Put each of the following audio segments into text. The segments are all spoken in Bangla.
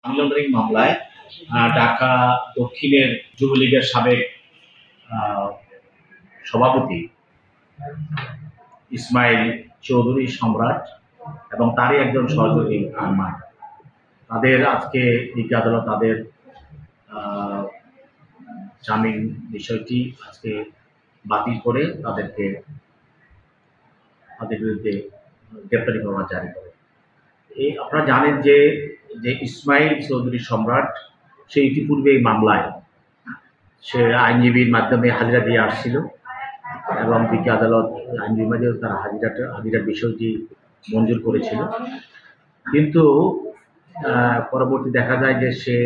মানি লন্ডারিং মামলায় ঢাকা দক্ষিণের যুবলীগের সাবেক সভাপতি ইসমাইল চৌধুরী সম্রাট এবং তারই একজন সহযোগী আরমান, তাদের আজকে ডিগ্রি আদালত তাদের জামিন বিষয়টি আজকে বাতিল করে তাদের বিরুদ্ধে গ্রেপ্তারি পরোয়ানা জারি করে। আপনারা জানেন যে ইসমাইল চৌধুরী সম্রাট সে ইতিপূর্বে এই মামলায় সে আইনজীবীর মাধ্যমে হাজিরা দিয়ে আসছিল এবং ডিগ্রি আদালত আইনজীবী মাধ্যমে তার হাজিরার বিষয়টি মঞ্জুর করেছিল, কিন্তু পরবর্তী দেখা যায় যে সে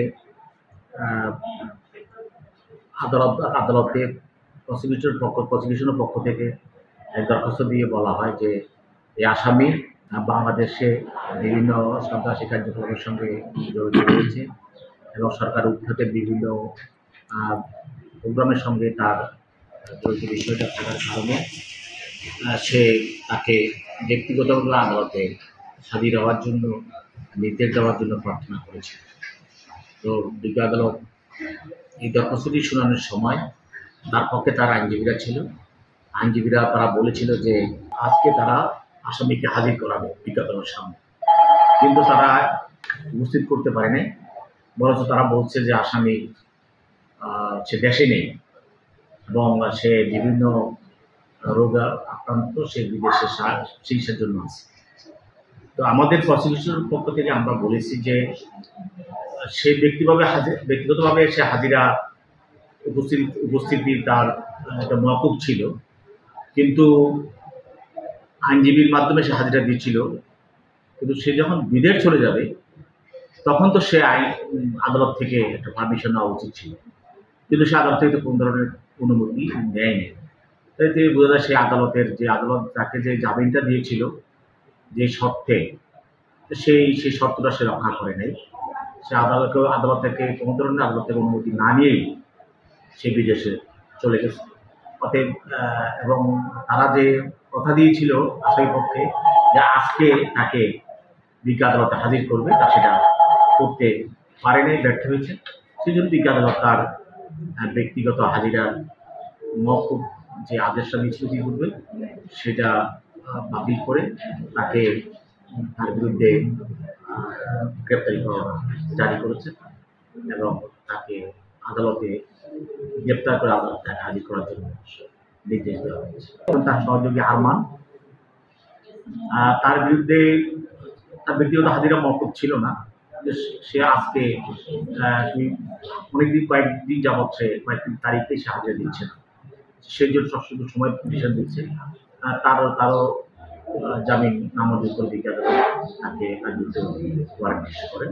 আদালতে প্রসিকিউশনের পক্ষ থেকে এক দরখাস্ত দিয়ে বলা হয় যে এই আসামি বাংলাদেশে বিভিন্ন সন্ত্রাসী কার্যক্রমের সঙ্গে জড়িত রয়েছে এবং সরকার উদ্যোগের বিভিন্ন প্রোগ্রামের সঙ্গে তার জড়িত বিষয়টা থাকার কারণে সে তাকে ব্যক্তিগতভাবে আদালতে হাজির হওয়ার জন্য নির্দেশ দেওয়ার জন্য প্রার্থনা করেছে। তো ডিগ্রি আদালত এই দরখাস্তটি শুনানোর সময় তার পক্ষে তার আইনজীবীরা ছিল, আইনজীবীরা তারা বলেছিল যে আজকে তারা আসামিকে হাজির করাবে ডিগ্রি আদালতের সামনে, কিন্তু তারা উপস্থিত করতে পারেনি, বরঞ্চ তারা বলছে যে আসামি সে দেশে নেই এবং সে বিভিন্ন রোগে আক্রান্ত, সে বিদেশে চিকিৎসার জন্য আছে। তো আমাদের প্রসিকিউশনের পক্ষ থেকে আমরা বলেছি যে সে ব্যক্তিগতভাবে সে হাজিরা উপস্থিতি তার একটা মওকুফ ছিল, কিন্তু আইনজীবীর মাধ্যমে সে হাজিরা দিচ্ছিল, কিন্তু সে যখন বিদেশ চলে যাবে তখন তো সে আদালত থেকে একটা পারমিশন নেওয়া উচিত ছিল, কিন্তু সে আদালত থেকে কোনো ধরনের অনুমতি নেয়নি। তাই থেকে বোঝা যায় সে আদালত তাকে যে জামিনটা দিয়েছিল যে শর্তে, সেই শর্তটা সে রক্ষা করে নেই। সে আদালত থেকে কোনো ধরনের অনুমতি না নিয়েই সে বিদেশে চলে গেছে। অতএব এবং তারা যে কথা দিয়েছিল আসামি পক্ষে যে আজকে তাকে ডিগ্রি আদালতে হাজির করবে, তা সেটা করতে পারেনি, ব্যর্থ হয়েছে। সেই জন্য ডিগ্রি আদালত তার ব্যক্তিগত হাজিরার মওকুফ যে আদেশটা দিয়েছিল ইতিপূর্বে সেটা বাতিল করে তার বিরুদ্ধে গ্রেপ্তারি পরোয়ানা জারি করেছে এবং তাকে আদালতে গ্রেপ্তার করে আদালতে হাজির করার জন্য নির্দেশ দেওয়া হয়েছে। তার সহযোগী আরমান, তার বিরুদ্ধে তার ব্যক্তিগত হাজিরা মওকুফ ছিল না, সে আজকে কয়েকদিন যাবৎ কয়েকদিন তারিখে সে হাজিরা দিচ্ছে না, সেই জন্য সবসময় সময় পিটিশন দিচ্ছে। তারও জামিন নামঞ্জুর করে দিকে তাকে তার বিরুদ্ধে ওয়ারেন্ট ইস্যু করেন।